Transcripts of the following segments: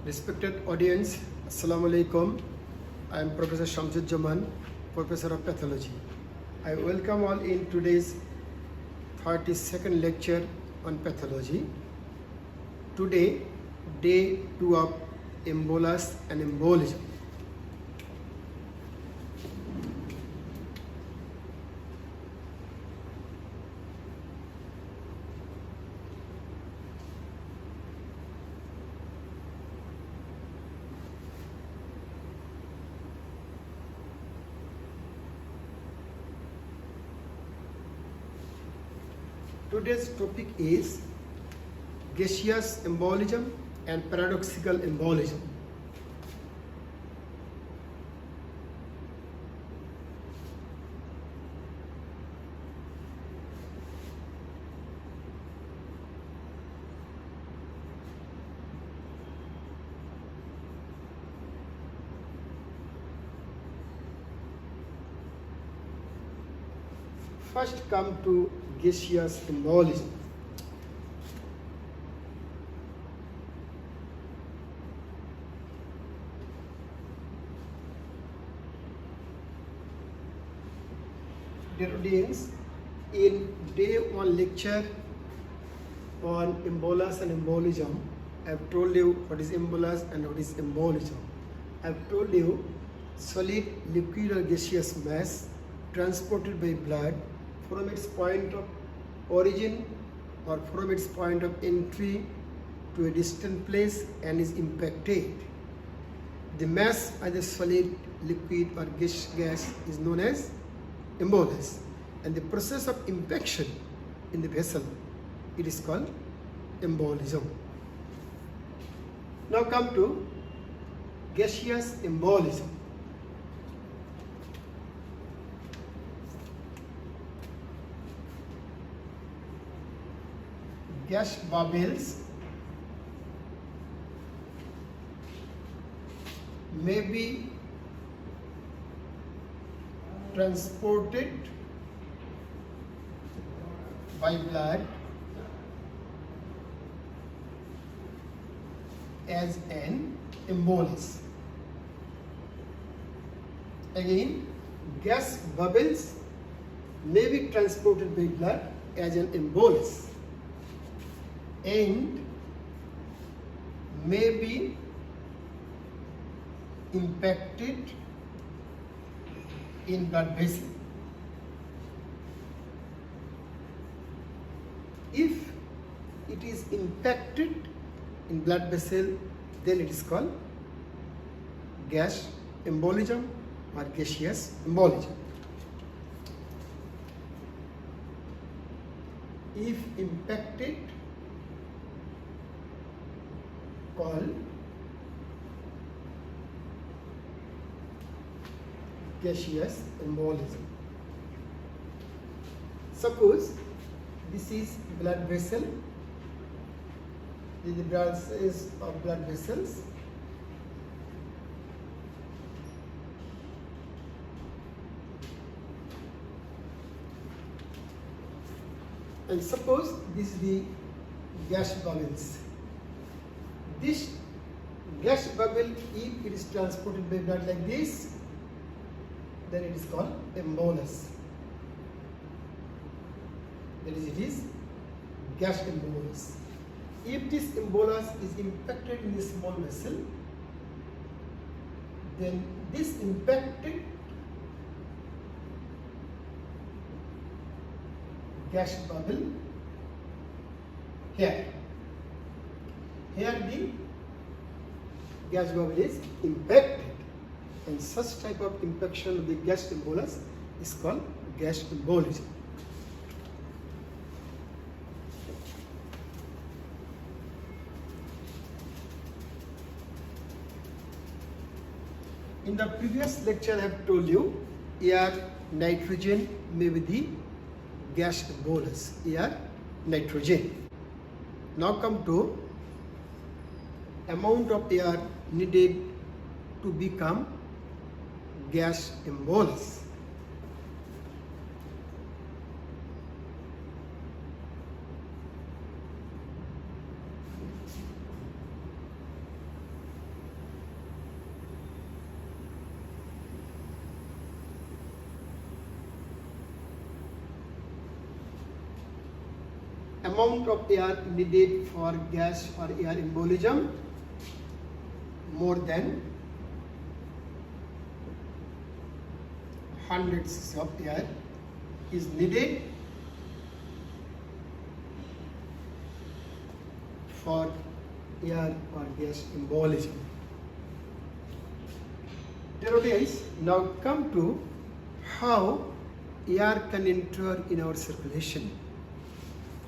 Respected audience, Assalamu alaikum. I am Professor Shamsud, Professor of Pathology. I welcome all in today's 32nd lecture on pathology. Today, day 2 of Embolus and Embolism. Today's topic is Gaseous Embolism and Paradoxical Embolism. First come to gaseous embolism. Dear audience, in day 1 lecture on embolus and embolism, I have told you what is embolus and what is embolism. I have told you solid, liquid or gaseous mass transported by blood from its point of origin or from its point of entry to a distant place and is impacted. The mass, either solid, liquid or gas is known as embolus, and the process of impaction in the vessel, it is called embolism. Now come to gaseous embolism. Gas bubbles may be transported by blood as an embolus. Again, gas bubbles may be transported by blood as an embolus and may be impacted in blood vessel. If it is impacted in blood vessel, then it is called gas embolism or gaseous embolism. If impacted, called gaseous embolism. Suppose this is blood vessel, this is the branches of blood vessels. And suppose this is the gas bubbles. This gas bubble, if it is transported by blood like this, then it is called embolus. That is, it is gas embolus. If this embolus is impacted in a small vessel, then this impacted gas bubble here the gas bubble is impacted, and such type of impaction of the gas embolus is called gas embolism. In the previous lecture I have told you air, nitrogen may be the gas embolus, air, nitrogen. Now come to amount of air needed to become gas embolus. amount of air needed for gas or air embolism more than 100 cc of air is needed for air or gas embolism. Dear audience, now come to how air can enter in our circulation.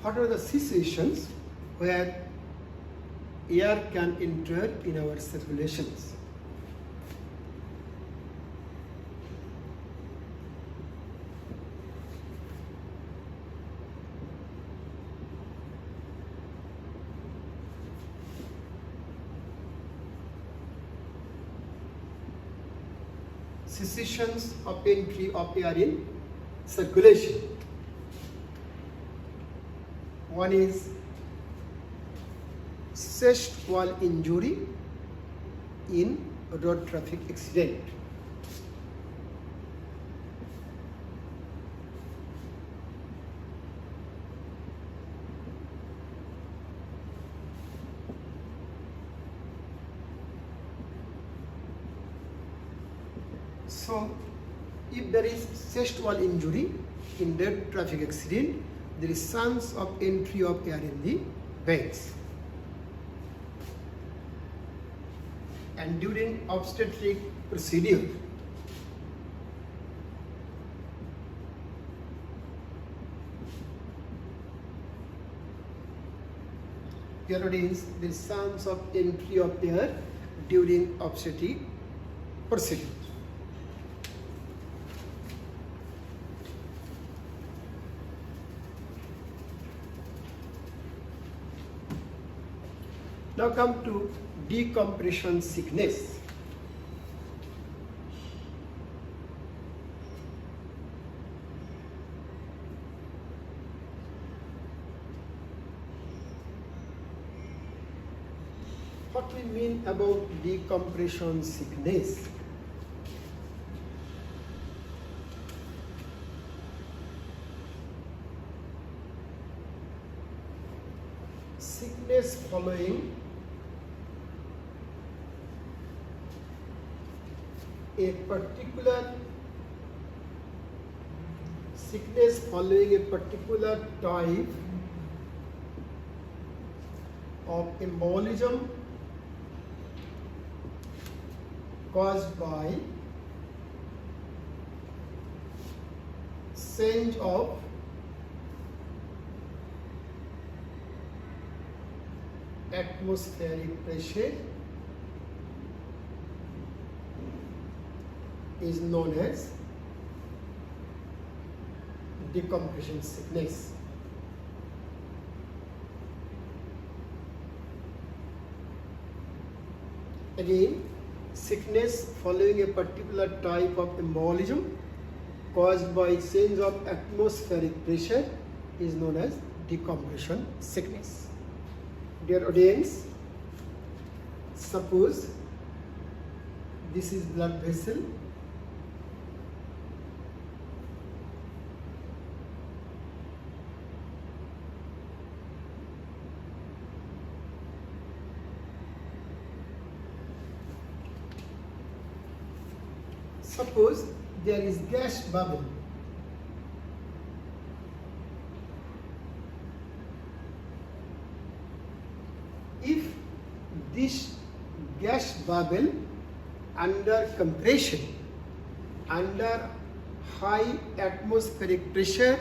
What are the situations where air can enter in our circulations? Cessations of entry of air in circulation. One is chest wall injury in road traffic accident. So, if there is chest wall injury in road traffic accident, there is chance of entry of air in the veins. And during obstetric procedure, there is chance of entry of air during obstetric procedure. Now come to decompression sickness. What we mean about decompression sickness? Sickness following a particular type of embolism caused by change of atmospheric pressure is known as decompression sickness. Again, sickness following a particular type of embolism caused by change of atmospheric pressure is known as decompression sickness. Dear audience, suppose this is blood vessel. Suppose there is gas bubble. If this gas bubble under compression, under high atmospheric pressure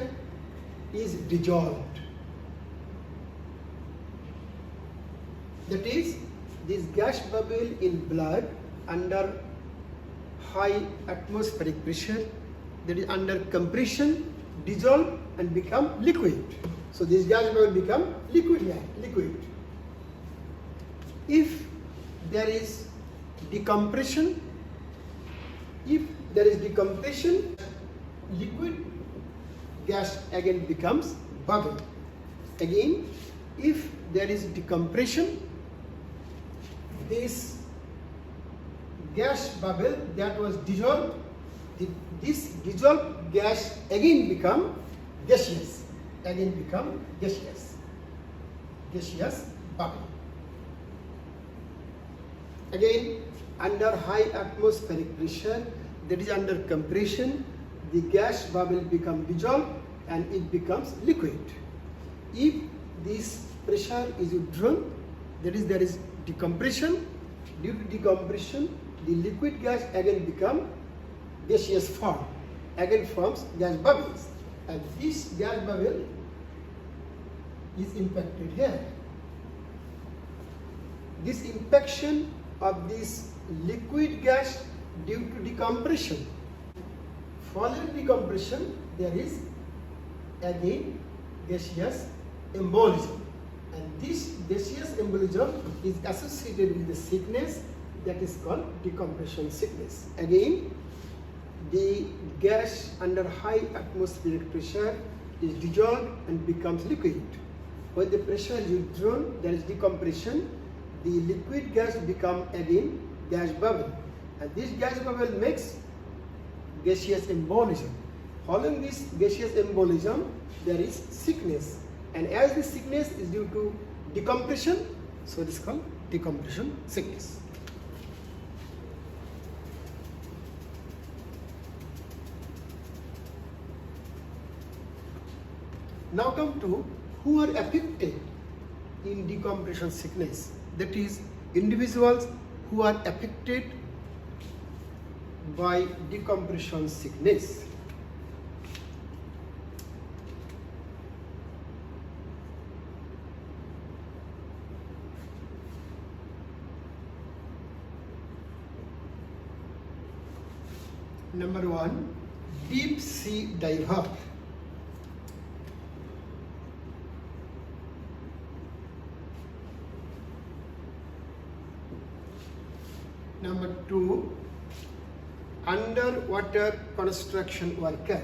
is dissolved, that is, this gas bubble in blood under high atmospheric pressure, that is under compression, dissolve and become liquid. So this gas bubble become liquid. If there is decompression, liquid gas again becomes bubble. Again, if there is decompression, this gas bubble that was dissolved, this dissolved gas again become gaseous. gaseous bubble. Again, under high atmospheric pressure, that is under compression, the gas bubble becomes dissolved and it becomes liquid. If this pressure is withdrawn, that is there is decompression. Due to decompression, the liquid gas again become gaseous form, again forms gas bubbles, and this gas bubble is impacted here. This impaction of this liquid gas due to decompression. Following decompression, there is again gaseous embolism, and this gaseous embolism is associated with the sickness that is called decompression sickness. Again, the gas under high atmospheric pressure is dissolved and becomes liquid. When the pressure is withdrawn, there is decompression. The liquid gas becomes again gas bubble, and this gas bubble makes gaseous embolism. Following this gaseous embolism, there is sickness, and as the sickness is due to decompression, so it is called decompression sickness. Now come to who are affected in decompression sickness. That is, individuals who are affected by decompression sickness. Number one, deep sea diver. Number two, underwater construction worker.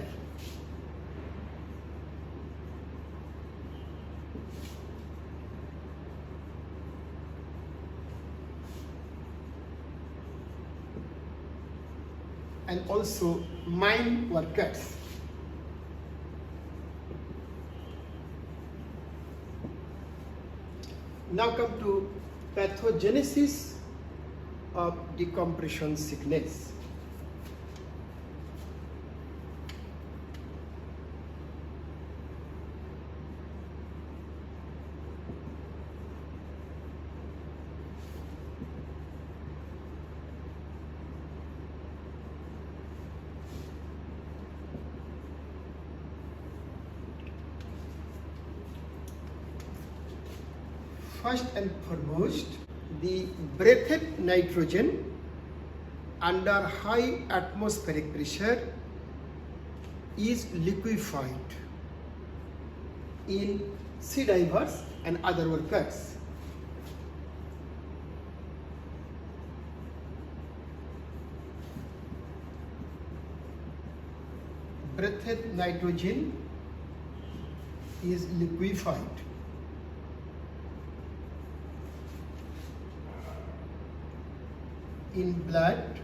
And also mine workers. Now come to pathogenesis of decompression sickness. First and foremost, the breathed nitrogen under high atmospheric pressure is liquefied in sea divers and other workers. Breathed nitrogen is liquefied in blood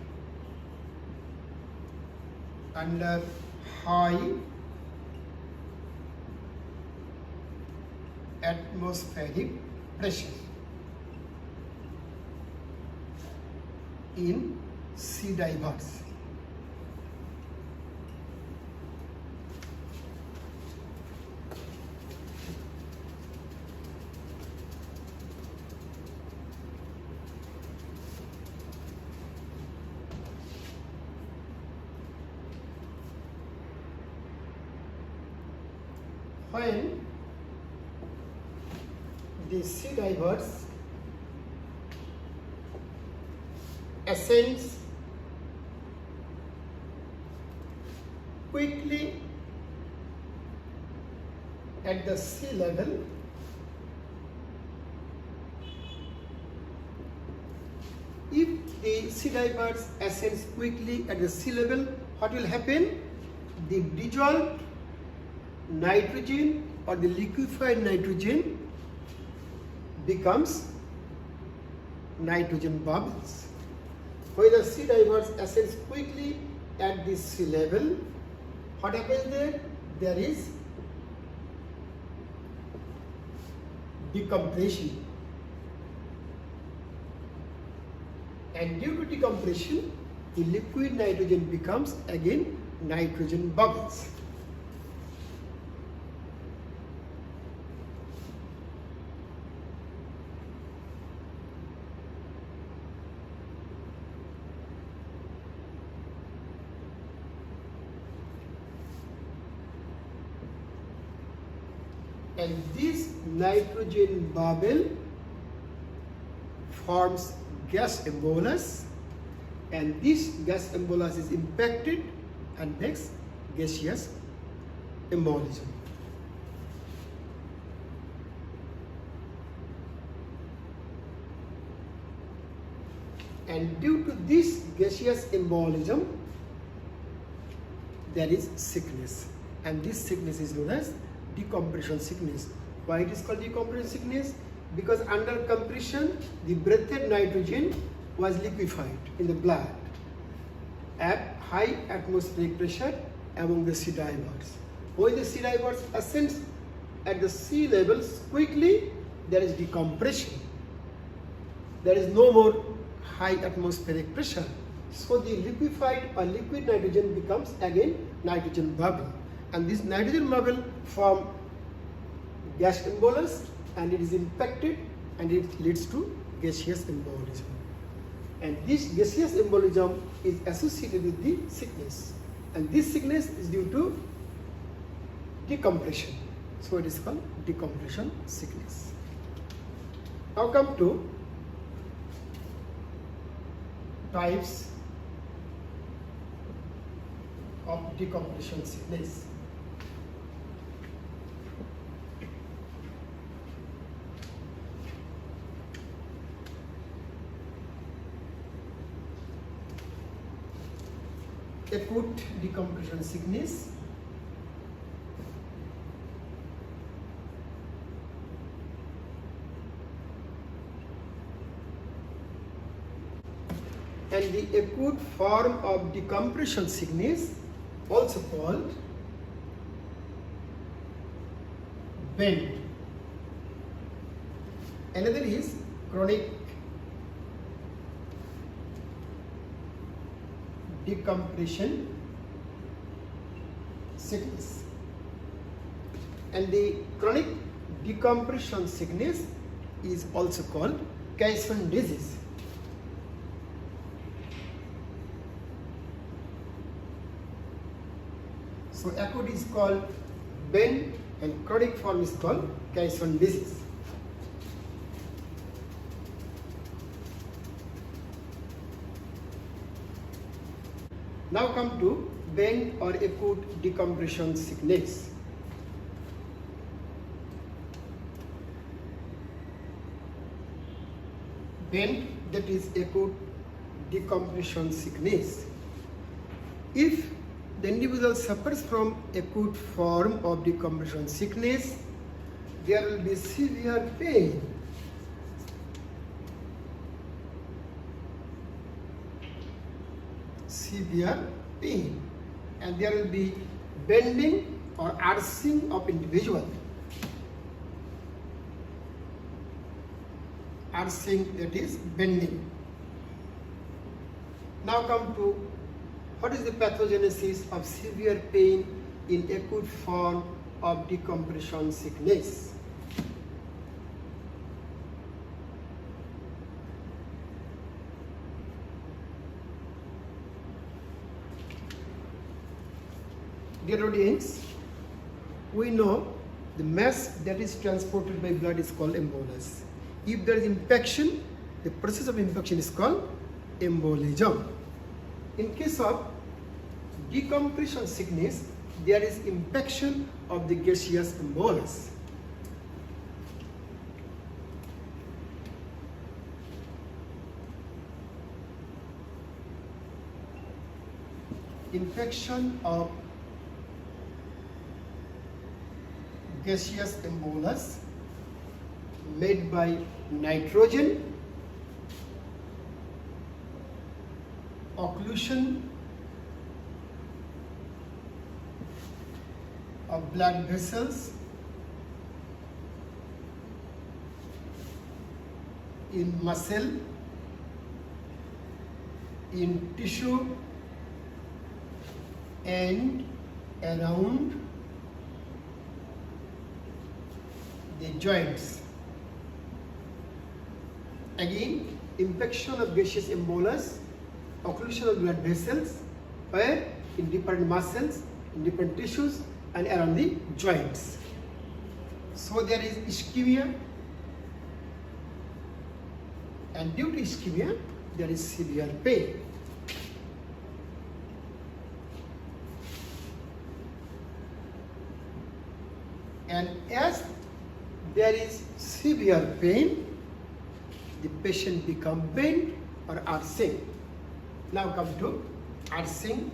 under high atmospheric pressure in sea divers. When the sea divers ascends quickly at the sea level, if the sea divers ascends quickly at the sea level, what will happen? The dissolved nitrogen or the liquefied nitrogen becomes nitrogen bubbles. When the sea divers ascends quickly at this sea level, what happens there? There is decompression. And due to decompression, the liquid nitrogen becomes again nitrogen bubbles. And this nitrogen bubble forms gas embolus, and this gas embolus is impacted and makes gaseous embolism. And due to this gaseous embolism, there is sickness, and this sickness is known as decompression sickness. Why it is called decompression sickness? Because under compression, the breathed nitrogen was liquefied in the blood at high atmospheric pressure among the sea divers. When the sea divers ascend at the sea levels quickly, there is decompression. There is no more high atmospheric pressure. So the liquefied or liquid nitrogen becomes again nitrogen bubble. And this nitrogen bubble form gas embolus, and it is impacted and it leads to gaseous embolism. And this gaseous embolism is associated with the sickness. And this sickness is due to decompression. So it is called decompression sickness. Now come to types of decompression sickness. Acute decompression sickness, and the acute form of decompression sickness, also called bend. Another is chronic decompression sickness. And the chronic decompression sickness is also called Caisson disease. So acute is called bend and chronic form is called Caisson disease. Now come to bend or acute decompression sickness. Bend, that is acute decompression sickness. If the individual suffers from acute form of decompression sickness, there will be severe pain. Severe pain, and there will be bending or arching of individual. Arching, that is bending. Now come to what is the pathogenesis of severe pain in acute form of decompression sickness. Dear audience, we know the mass that is transported by blood is called embolus. If there is infection, the process of infection is called embolism. In case of decompression sickness, there is infection of the gaseous embolus. Infection of gaseous embolus made by nitrogen, occlusion of blood vessels, in muscle, in tissue, and around the joints. Again, infection of gaseous embolus, occlusion of blood vessels, where in different muscles, in different tissues, and around the joints. So there is ischemia, and due to ischemia, there is severe pain. And as there is severe pain, the patient becomes bent or arching. Now come to arching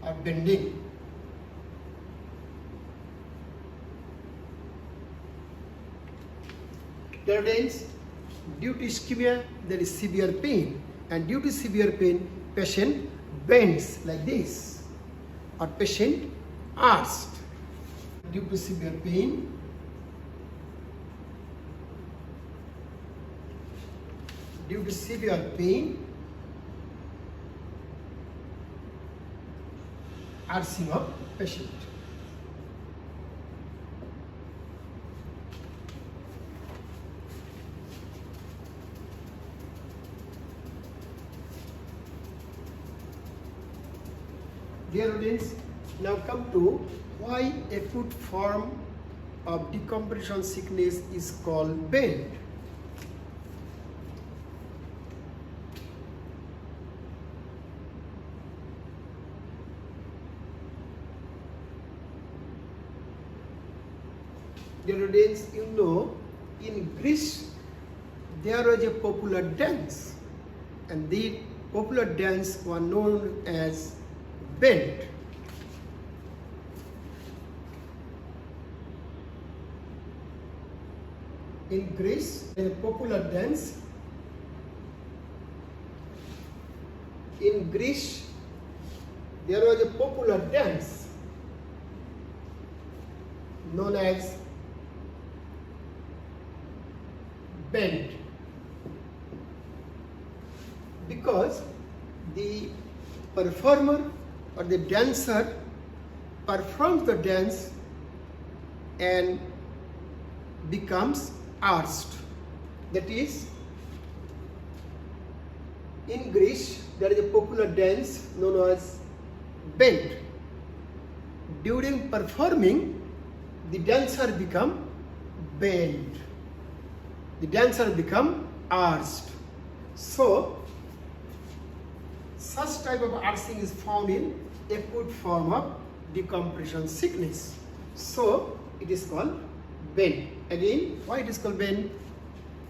or bending. There is, due to ischemia, there is severe pain, and due to severe pain, patient bends like this, or patient arched. Due to severe pain, arching of patient. Dear audience, now come to why acute form of decompression sickness is called bend. Dear audience, you know, in Greece there was a popular dance, and the popular dance was known as bend. In Greece, a popular dance. In Greece, there was a popular dance known as bend, because the performer or the dancer performs the dance and becomes arched. That is, in Greece there is a popular dance known as bend. During performing, the dancer become bent. The dancer become arched. So such type of arching is found in acute form of decompression sickness. So it is called bend. Again, why it is called bend?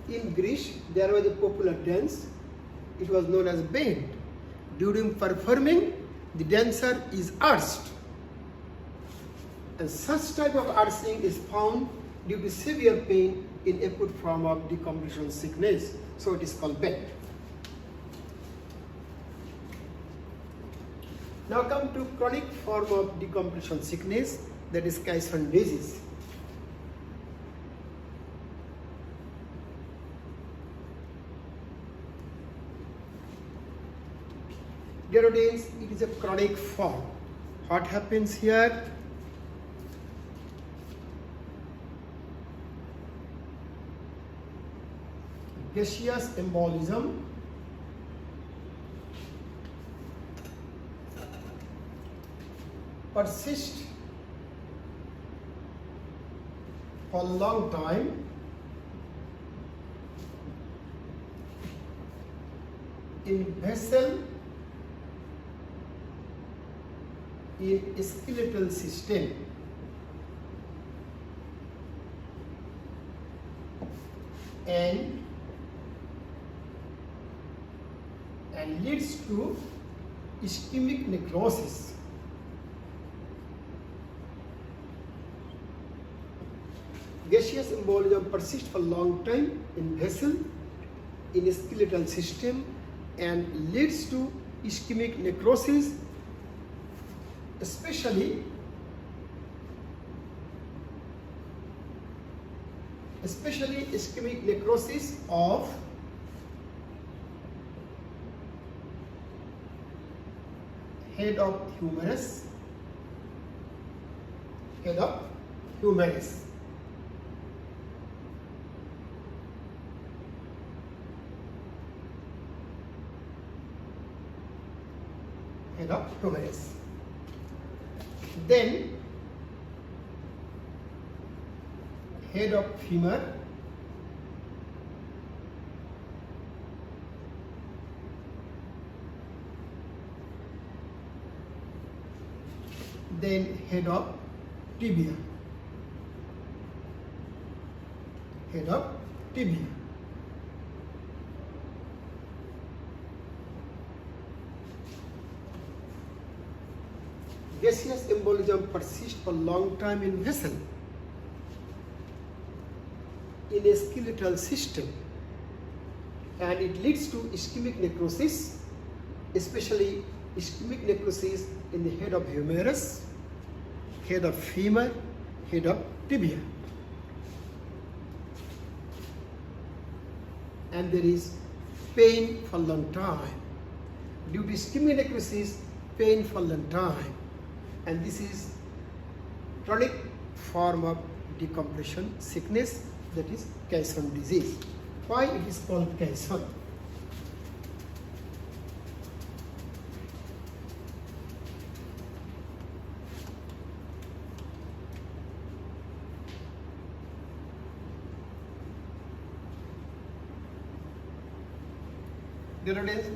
In Greece, there was a popular dance. It was known as bend. During performing, the dancer is arched. And such type of arching is found due to severe pain in acute form of decompression sickness. So it is called bend. Now come to chronic form of decompression sickness, that is Caisson disease. Dear audience, it is a chronic form. What happens here? Gaseous embolism, persists for a long time in vessel, in skeletal system, and leads to ischemic necrosis. Gaseous embolism persists for a long time in vessel, in skeletal system, and leads to ischemic necrosis, especially especially ischemic necrosis of head of humerus, head of humerus. Head of humerus. Then head of femur, then head of tibia, head of tibia. Gaseous embolism persists for long time in vessel, in a skeletal system, and it leads to ischemic necrosis, especially ischemic necrosis in the head of humerus, head of femur, head of tibia. And there is pain for long time. Due to ischemic necrosis, pain for long time. And this is chronic form of decompression sickness, that is Caisson disease. Why it is called Caisson?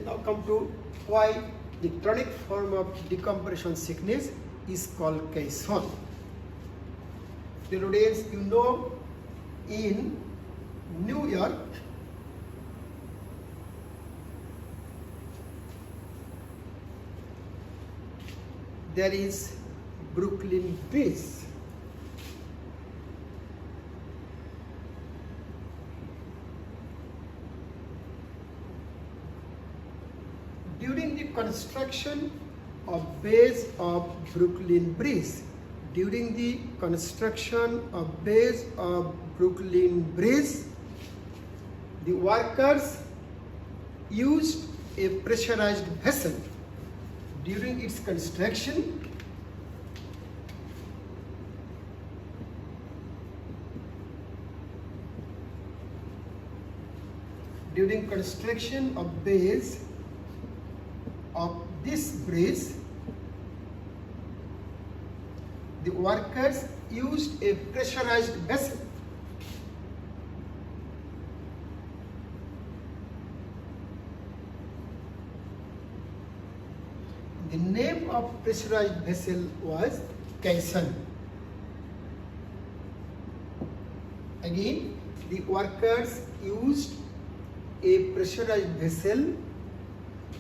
Now come to why the chronic form of decompression sickness is called Caisson. Nowadays, you know, in New York, there is Brooklyn Bridge. During the construction of base of Brooklyn Bridge, during the construction of base of Brooklyn Bridge, the workers used a pressurized vessel. During its construction, during construction of base of this bridge, the workers used a pressurized vessel. The name of pressurized vessel was Caisson. Again, the workers used a pressurized vessel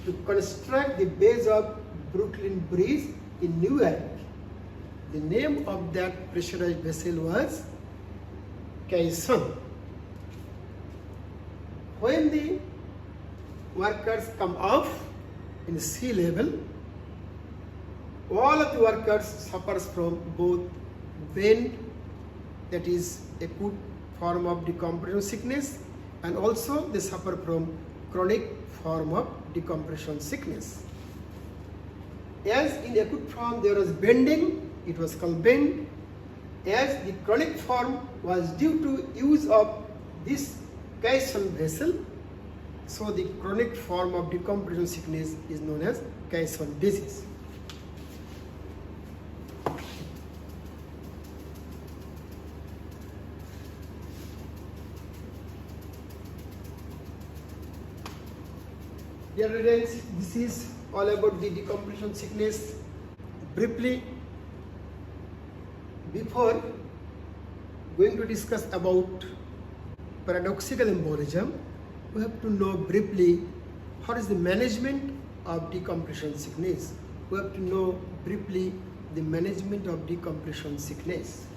to construct the base of Brooklyn Bridge in New York. The name of that pressurized vessel was Caisson. When the workers come off in sea level, all of the workers suffers from both bend, that is acute form of decompression sickness, and also they suffer from chronic form of decompression sickness. As in acute form there was bending, it was called bend. As the chronic form was due to use of this Caisson vessel, so the chronic form of decompression sickness is known as Caisson disease. Dear students, this is all about the decompression sickness. Briefly, before going to discuss about paradoxical embolism, we have to know briefly what is the management of decompression sickness. We have to know briefly the management of decompression sickness.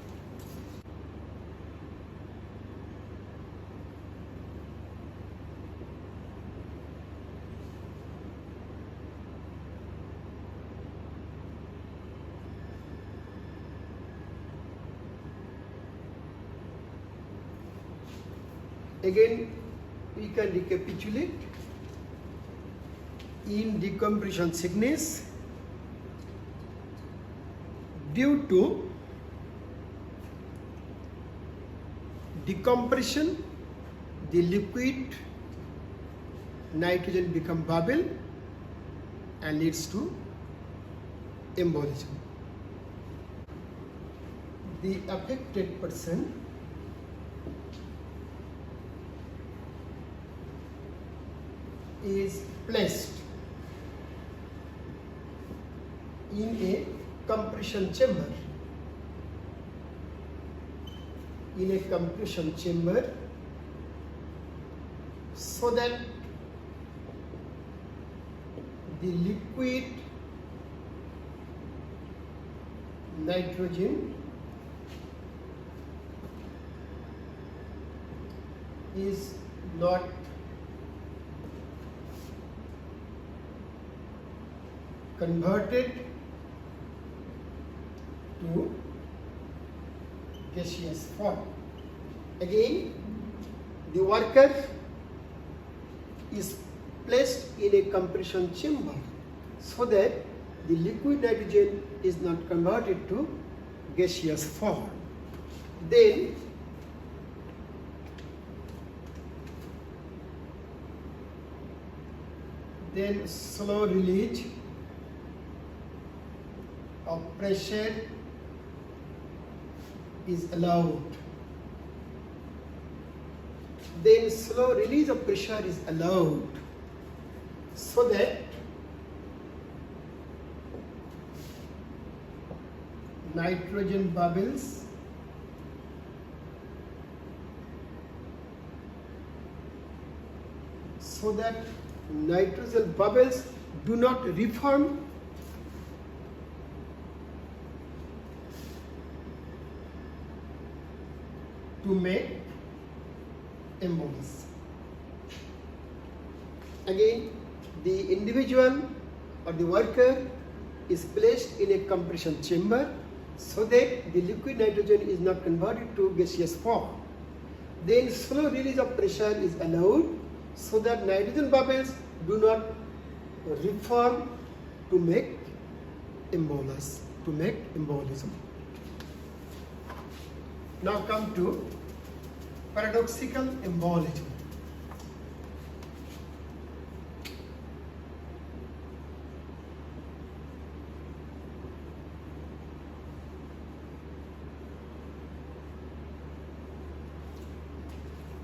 Again, we can recapitulate. In decompression sickness, due to decompression, the liquid nitrogen become bubble and leads to embolism. The affected person is placed in a compression chamber. In a compression chamber, so that the liquid nitrogen is not converted to gaseous form. Again, the worker is placed in a compression chamber so that the liquid nitrogen is not converted to gaseous form. Then slow release of pressure is allowed. Then slow release of pressure is allowed so that nitrogen bubbles do not reform to make embolus. Again, the individual or the worker is placed in a compression chamber so that the liquid nitrogen is not converted to gaseous form. Then slow release of pressure is allowed so that nitrogen bubbles do not reform to make embolus, to make embolism. Now come to paradoxical embolism.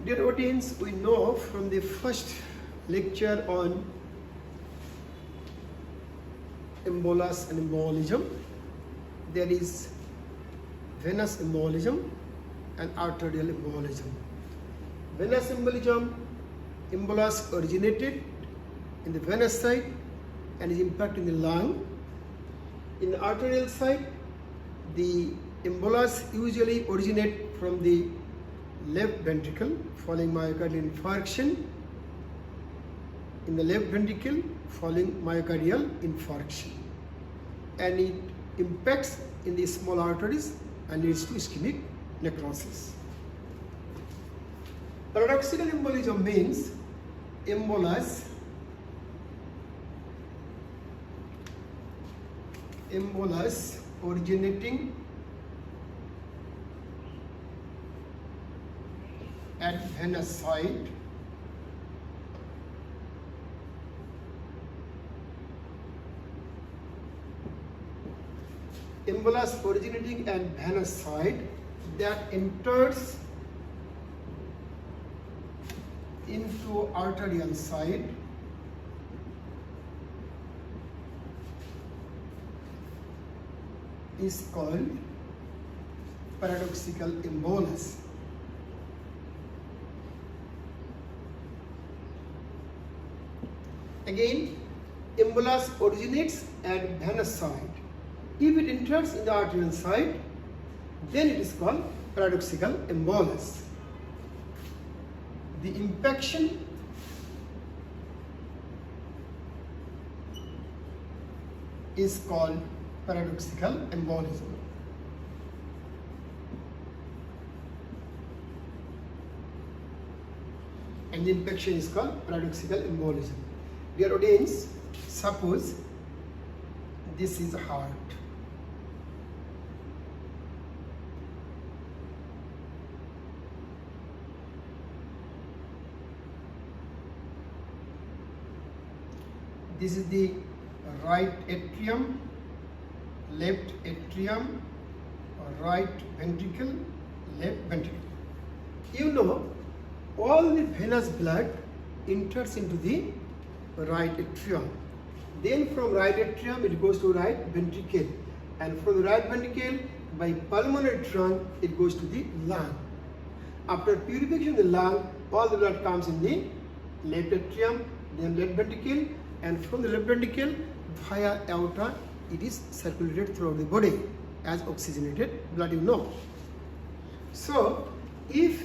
Dear audience, we know from the first lecture on embolus and embolism, there is venous embolism and arterial embolism. Venous embolism, embolus originated in the venous side and is impacting the lung. In the arterial side, the embolus usually originate from the left ventricle following myocardial infarction, in the left ventricle following myocardial infarction, and it impacts in the small arteries and leads to ischemic necrosis. Paradoxical embolism means embolus originating at venous side that enters into arterial side is called paradoxical embolus. Again, embolus originates at venous side. If it enters in the arterial side, then it is called paradoxical embolus. The impaction is called paradoxical embolism. and the infection is called paradoxical embolism. Dear audience, suppose this is heart. This is the right atrium, left atrium, right ventricle, left ventricle. You know, all the venous blood enters into the right atrium. Then from right atrium it goes to right ventricle, and from the right ventricle by pulmonary trunk it goes to the lung. After purification of the lung, all the blood comes in the left atrium, then left ventricle, and from the left ventricle via aorta it is circulated throughout the body as oxygenated blood, you know. So if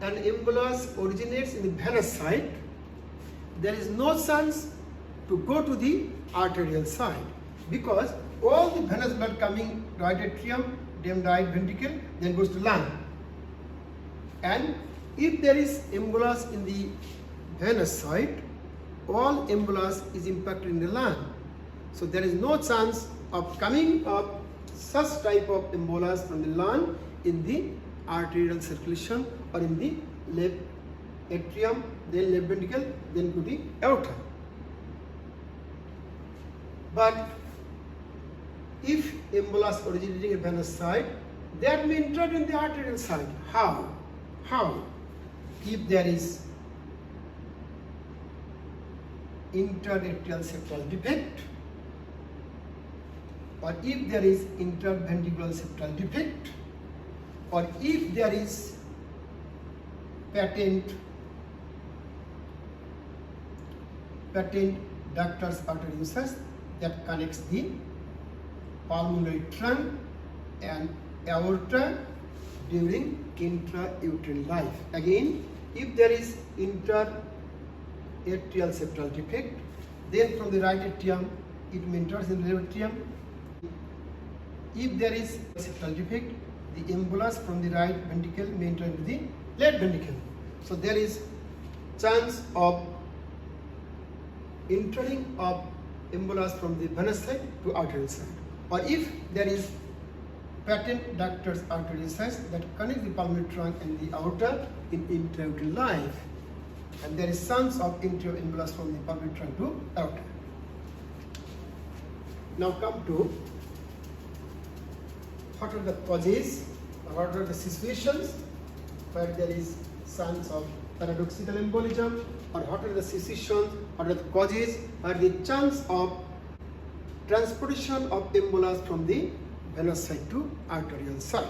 an embolus originates in the venous side, there is no chance to go to the arterial side, because all the venous blood coming right atrium, then right ventricle, then goes to lung. And if there is embolus in the venous side, all embolus is impacted in the lung. So there is no chance of coming up such type of embolus from the lung in the arterial circulation or in the left atrium, then left ventricle, then to the aorta. But if embolus originating in venous side, that may enter in the arterial side. How? If there is interatrial septal defect, or if there is interventricular septal defect, or if there is patent ductus arteriosus that connects the pulmonary trunk and aorta during intrauterine life. Again, if there is interatrial septal defect, then from the right atrium it may enter in the left atrium. If there is septal defect, the embolus from the right ventricle may enter into the left ventricle. So there is chance of entering of embolus from the venous side to arterial side. Or if there is patent ductus arteriosus that connects the pulmonary trunk and the aorta in intrauterine life, and there is chance of entry of embolus from the pulmonary trunk to aorta. Now come to what are the causes, or what are the situations where there is chance of paradoxical embolism, or what are the situations, what are the causes where the chance of transportation of embolus from the venous side to arterial side.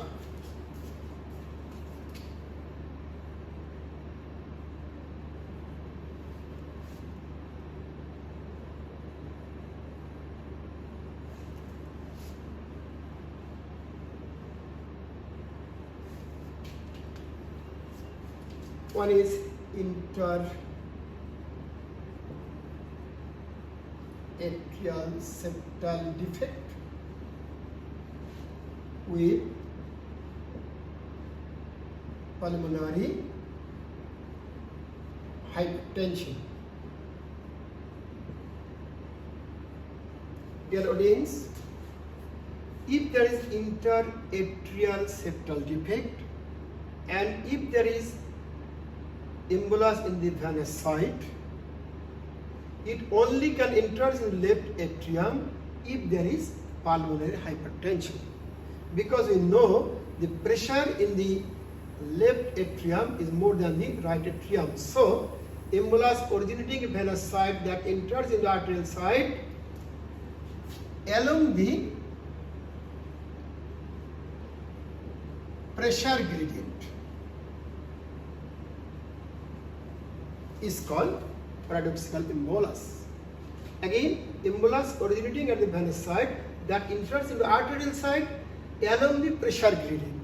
One is interatrial septal defect with pulmonary hypertension. Dear audience, if there is interatrial septal defect and if there is embolus in the venous side, it only can enter in left atrium if there is pulmonary hypertension, because we know the pressure in the left atrium is more than the right atrium. So embolus originating in venous side that enters in the arterial side along the pressure gradient is called paradoxical embolus. Again, embolus originating at the venous side that enters into arterial side along the pressure gradient.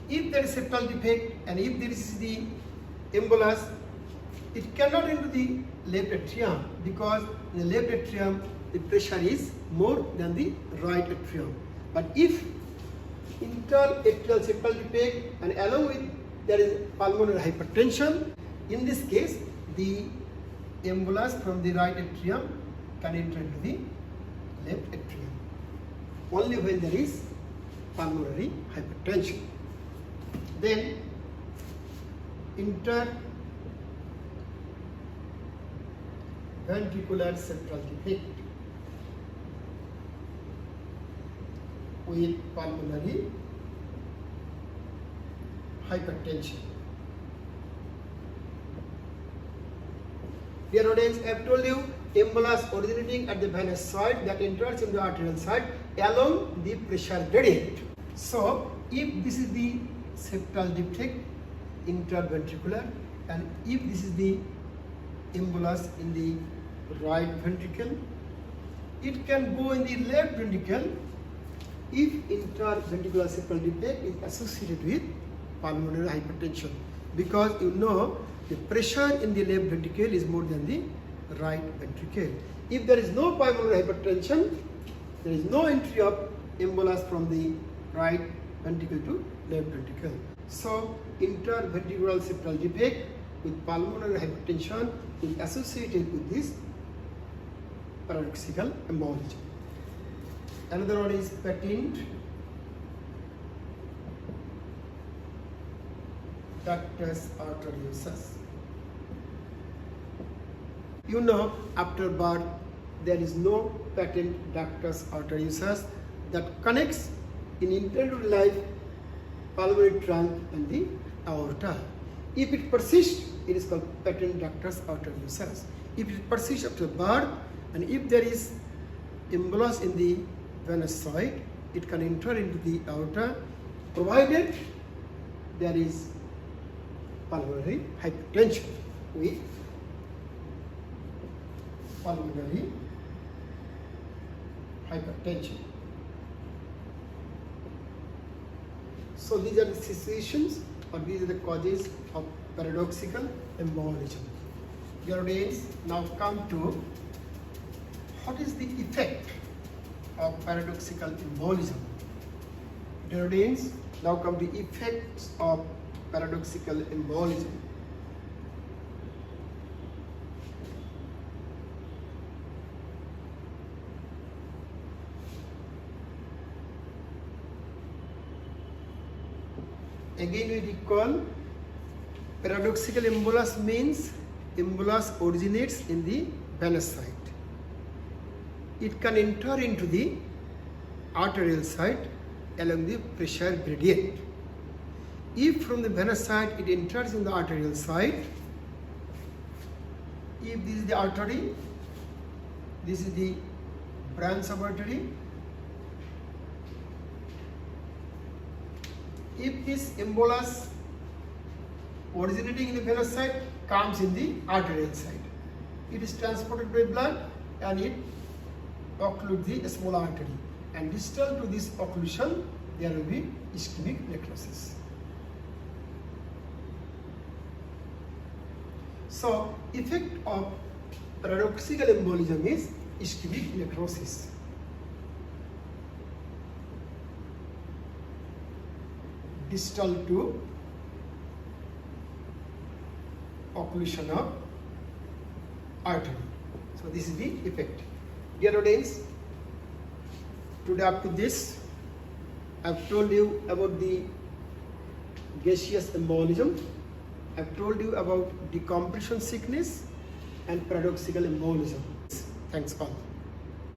If there is septal defect and if there is the embolus, it cannot enter the left atrium, because in the left atrium the pressure is more than the right atrium. But if interatrial septal defect and along with there is pulmonary hypertension. In this case, the embolus from the right atrium can enter into the left atrium only when there is pulmonary hypertension. Then interventricular septal defect with pulmonary hypertension. Dear audience, I have told you embolus originating at the venous side that enters in the arterial side along the pressure gradient. So, if this is the septal defect interventricular, and if this is the embolus in the right ventricle, it can go in the left ventricle if interventricular septal defect is associated with pulmonary hypertension, because you know the pressure in the left ventricle is more than the right ventricle. If there is no pulmonary hypertension, there is no entry of embolus from the right ventricle to left ventricle. So, interventricular septal defect with pulmonary hypertension is associated with this paradoxical embolism. Another one is patent ductus arteriosus. You know, after birth, there is no patent ductus arteriosus that connects in intrauterine life pulmonary trunk and the aorta. If it persists, it is called patent ductus arteriosus. If it persists after birth, and if there is embolus in the venous side, it can enter into the aorta, provided there is pulmonary hypertension with pulmonary hypertension. So these are the situations, or these are the causes of paradoxical embolism. Dear audience, now come to what is the effect of paradoxical embolism. Dear audience, now come the effects of paradoxical embolism. Again we recall, paradoxical embolus means embolus originates in the venous side. It can enter into the arterial side along the pressure gradient. If from the venous side it enters in the arterial side, if this is the artery, this is the branch of artery. If this embolus originating in the venous side comes in the arterial side, it is transported by blood and it occludes the small artery, and distal to this occlusion there will be ischemic necrosis. So, effect of paradoxical embolism is ischemic necrosis. Distal to occlusion of artery. So this is the effect. Dear audience, today up to this, I have told you about the gaseous embolism. I have told you about decompression sickness and paradoxical embolism. Thanks all.